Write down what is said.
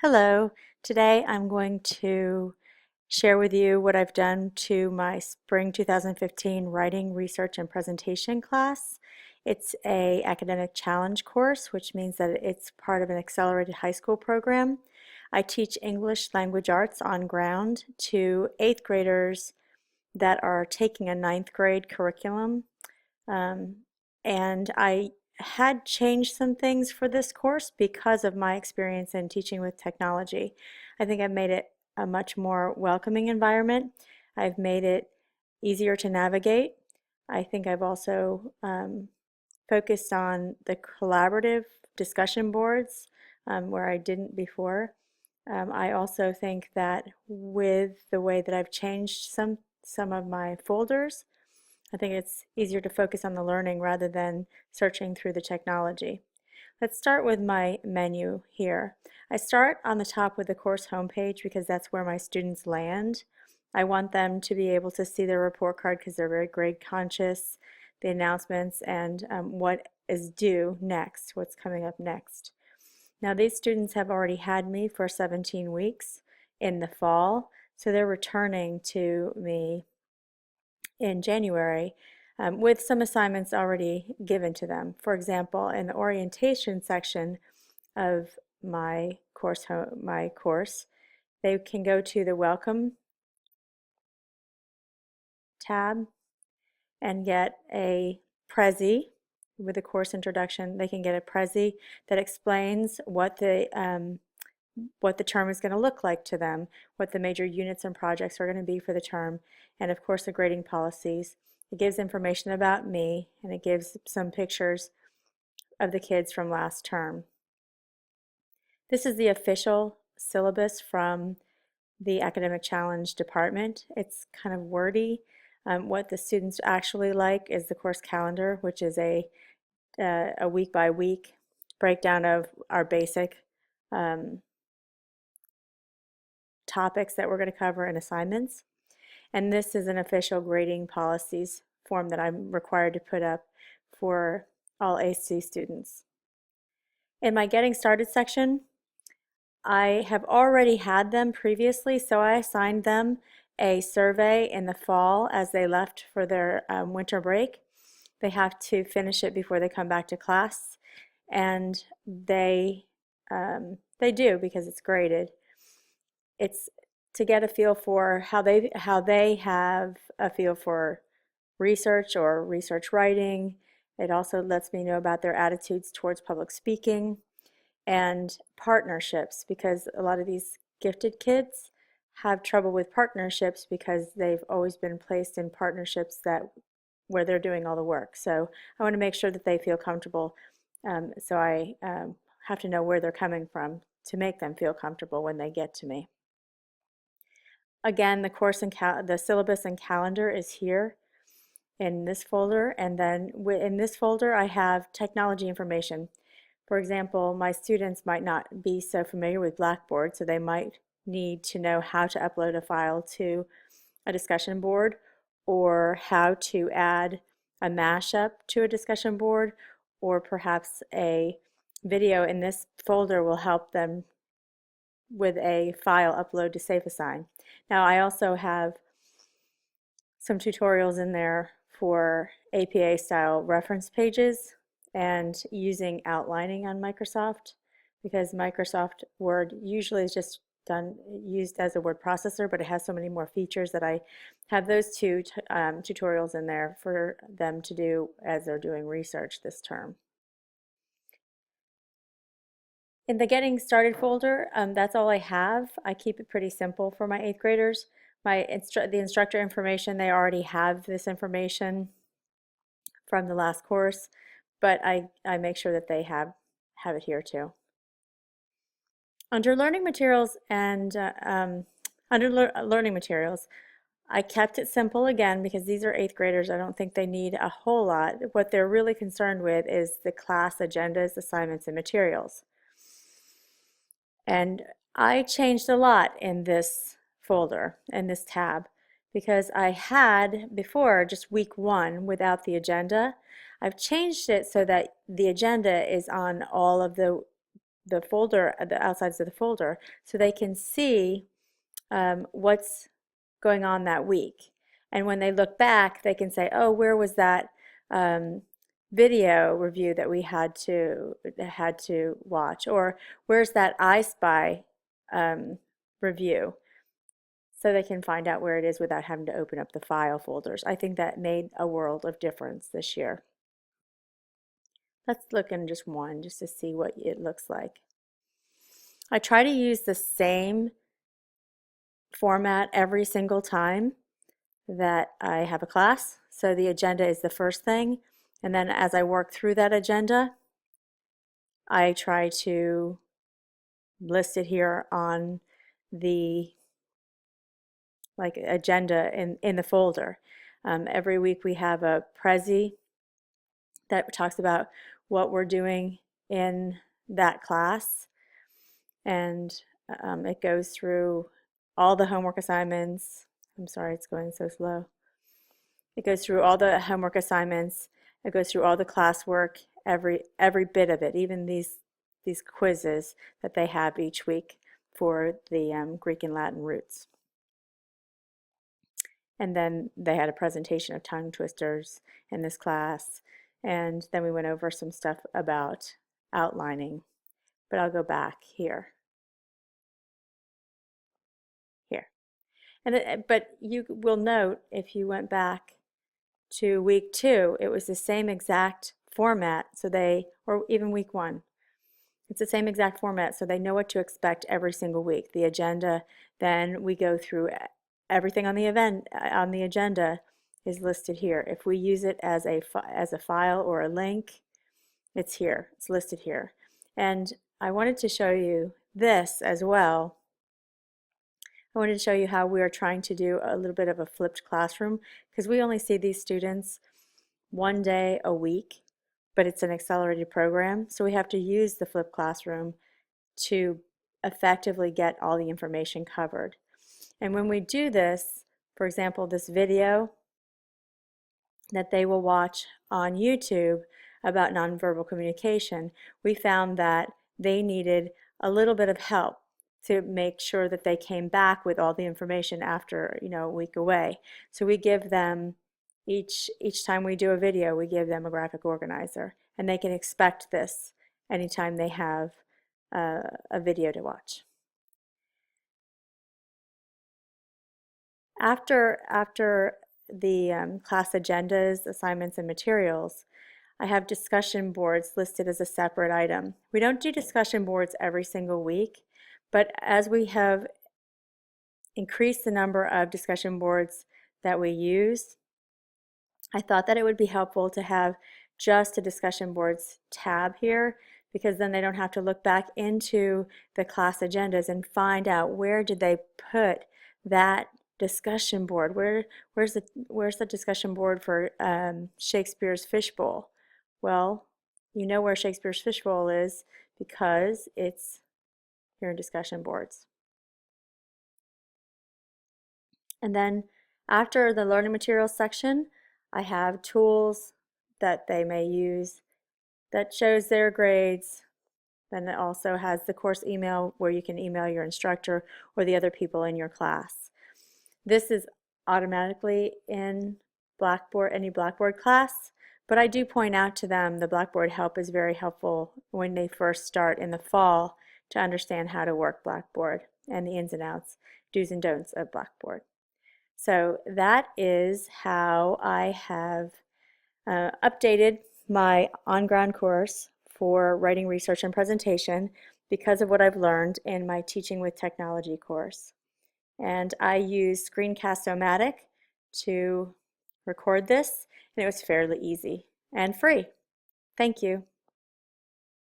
Hello, today I'm going to share with you what I've done to my Spring 2015 Writing, Research, and Presentation class. It's a academic challenge course, which means that it's part of an accelerated high school program. I teach English language arts on ground to 8th graders that are taking a ninth grade curriculum. Um, and I had changed some things for this course because of my experience in teaching with technology. I think I've made it a much more welcoming environment. I've made it easier to navigate. I think I've also focused on the collaborative discussion boards where I didn't before. I also think that with the way that I've changed some of my folders, I think it's easier to focus on the learning rather than searching through the technology. Let's start with my menu here. I start on the top with the course homepage because that's where my students land. I want them to be able to see their report card because they're very grade conscious, the announcements, and what is due next, what's coming up next. Now these students have already had me for 17 weeks in the fall, so they're returning to me in January with some assignments already given to them. For example, in the orientation section of my course, they can go to the Welcome tab and get a Prezi with the course introduction. They can get a Prezi that explains what the term is going to look like to them, what the major units and projects are going to be for the term, and of course the grading policies. It gives information about me, and it gives some pictures of the kids from last term. This is the official syllabus from the Academic Challenge department. It's kind of wordy. What the students actually like is the course calendar, which is a week by week breakdown of our basic topics that we're going to cover in assignments. And this is an official grading policies form that I'm required to put up for all AC students. In my Getting Started section, I have already had them previously, so I assigned them a survey in the fall as they left for their winter break. They have to finish it before they come back to class, and they do because it's graded. It's to get a feel for how they have a feel for research or research writing. It also lets me know about their attitudes towards public speaking and partnerships, because a lot of these gifted kids have trouble with partnerships because they've always been placed in partnerships where they're doing all the work. So I want to make sure that they feel comfortable. So I have to know where they're coming from to make them feel comfortable when they get to me. Again, the course and the syllabus and calendar is here in this folder, and then in this folder I have technology information. For example, my students might not be so familiar with Blackboard, so they might need to know how to upload a file to a discussion board, or how to add a mashup to a discussion board, or perhaps a video in this folder will help them with a file upload to SafeAssign. Now I also have some tutorials in there for APA style reference pages and using outlining on Microsoft, because Microsoft Word usually is just used as a word processor, but it has so many more features that I have those two tutorials in there for them to do as they're doing research this term. In the Getting Started folder, that's all I have. I keep it pretty simple for my 8th graders. The instructor information, they already have this information from the last course, but I make sure that they have it here too. Under learning materials and learning materials, I kept it simple again because these are 8th graders. I don't think they need a whole lot. What they're really concerned with is the class agendas, assignments, and materials. And I changed a lot in this folder, in this tab, because I had before just week 1 without the agenda. I've changed it so that the agenda is on all of the the folder, the outsides of the folder, so they can see what's going on that week. And when they look back, they can say, oh, where was that video review that we had to watch, or where's that I Spy review, so they can find out where it is without having to open up the file folders. I think that made a world of difference this year. Let's look in just one just to see what it looks like. I try to use the same format every single time that I have a class. So the agenda is the first thing, and then as I work through that agenda, I try to list it here on the agenda in the folder. Every week we have a Prezi that talks about what we're doing in that class, and it goes through all the homework assignments. I'm sorry, it's going so slow. It goes through all the homework assignments. It goes through all the classwork, every bit of it, even these quizzes that they have each week for the Greek and Latin roots. And then they had a presentation of tongue twisters in this class, and then we went over some stuff about outlining. But I'll go back here. But you will note, if you went back to week 2, it was the same exact format, or even week 1. It's the same exact format, so they know what to expect every single week. The agenda, then we go through everything on the agenda is listed here. If we use it as a file or a link, it's here. It's listed here. And I wanted to show you this as well. I wanted to show you how we are trying to do a little bit of a flipped classroom, because we only see these students one day a week, but it's an accelerated program, so we have to use the flipped classroom to effectively get all the information covered. And when we do this, for example, this video that they will watch on YouTube about nonverbal communication, we found that they needed a little bit of help to make sure that they came back with all the information after a week away. So we give them, each time we do a video, we give them a graphic organizer, and they can expect this anytime they have a video to watch. After the class agendas, assignments, and materials, I have discussion boards listed as a separate item. We don't do discussion boards every single week, but as we have increased the number of discussion boards that we use, I thought that it would be helpful to have just a discussion boards tab here, because then they don't have to look back into the class agendas and find out where did they put that discussion board. Where's the discussion board for Shakespeare's Fishbowl? Well, you know where Shakespeare's Fishbowl is because it's here in discussion boards. And then after the learning materials section, I have tools that they may use that shows their grades. Then it also has the course email where you can email your instructor or the other people in your class. This is automatically in Blackboard, any Blackboard class, but I do point out to them the Blackboard help is very helpful when they first start in the fall to understand how to work Blackboard and the ins and outs, do's and don'ts of Blackboard. So that is how I have updated my on-ground course for writing research and presentation because of what I've learned in my Teaching with Technology course. And I used Screencast-O-Matic to record this, and it was fairly easy and free. Thank you.